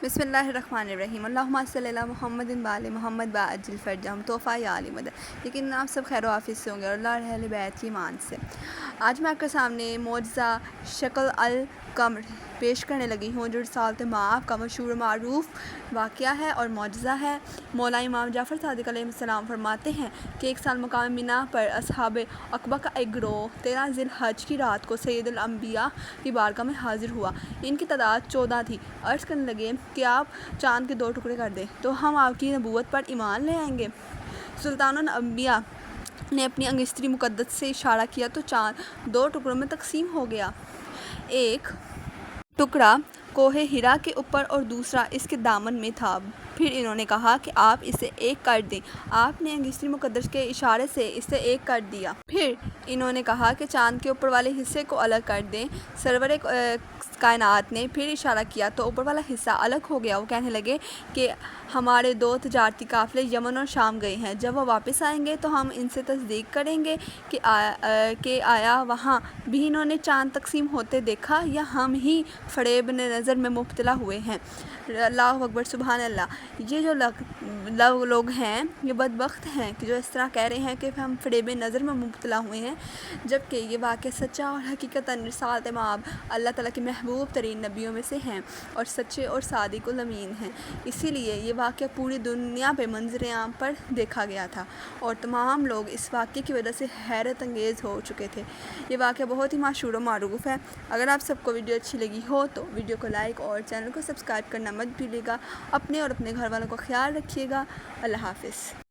बिस्मिल्लाहिर्रहमानिर्रहीम अल्लाहुम्मा सल्ली अला मुहम्मद व आले मुहम्मद बाअजिल फरजम तोहफ़ा या आली मदद। लेकिन आप सब खैर वाफिस से होंगे और अल्लाह अहले बैत की ईमान से। आज मैं आपके सामने मौजज़ा शक्ल अल कमर पेश करने लगी हूँ, जो रिसालत माफ़ का मशहूर मारूफ वाक़या है और मौजज़ा है। मौला इमाम जाफ़र सादिक़ अलैहिस्सलाम फरमाते हैं कि एक साल मकाम मिना पर असहाबे अक़बा का एक गिरोह 13 ज़िलहज की रात को सैयदुल अंबिया की बारगाह में हाजिर हुआ। इनकी तादाद 14 थी। अर्ज़ करने लगे कि आप चाँद के 2 टुकड़े कर दें तो हम आपकी नबूवत पर ईमान ले आएंगे। सुल्तानुल अंबिया ने अपनी अंगेस्त्री मुक़द्दस से इशारा किया तो चाँद 2 टुकड़ों में तकसीम हो गया। एक टुकड़ा कोहे हिरा के ऊपर और दूसरा इसके दामन में था। फिर इन्होंने कहा कि आप इसे एक कर दें। आपने अंगेस्त्री मुक़द्दस के इशारे से इसे एक कर दिया। फिर इन्होंने कहा कि चाँद के ऊपर वाले हिस्से को अलग कर दें। सरवरे कायनात ने फिर इशारा किया तो ऊपर वाला हिस्सा अलग हो गया। वो कहने लगे कि हमारे 2 तजारती काफ़िले यमन और शाम गए हैं। जब वो वापस आएंगे तो हम इनसे तस्दीक करेंगे कि आया वहाँ भी इन्होंने चाँद तकसीम होते देखा या हम ही फ़रेब नज़र में मुब्तला हुए हैं। अल्लाहु अकबर, सुभान अल्लाह। ये जो लोग हैं ये बदबख्त हैं कि जो इस तरह कह रहे हैं कि हम फ़रेब नज़र में मुब्तला हुए हैं, जबकि ये वाक़या सच्चा और हकीकतन रिसालत माब अल्लाह ताला के महबूब तरीन नबियों में से हैं और सच्चे और सादिकुल अमीन हैं। इसीलिए ये वाक़या पूरी दुनिया पे मंज़र आम पर देखा गया था और तमाम लोग इस वाक़े की वजह से हैरत अंगेज़ हो चुके थे। ये वाक़या बहुत ही मशहूर और मारूफ़ है। अगर आप सबको वीडियो अच्छी लगी हो तो वीडियो को लाइक और चैनल को सब्सक्राइब करना मत भूलिएगा। अपने और अपने घर वालों का ख्याल रखिएगा। अल्लाह हाफ़िज़।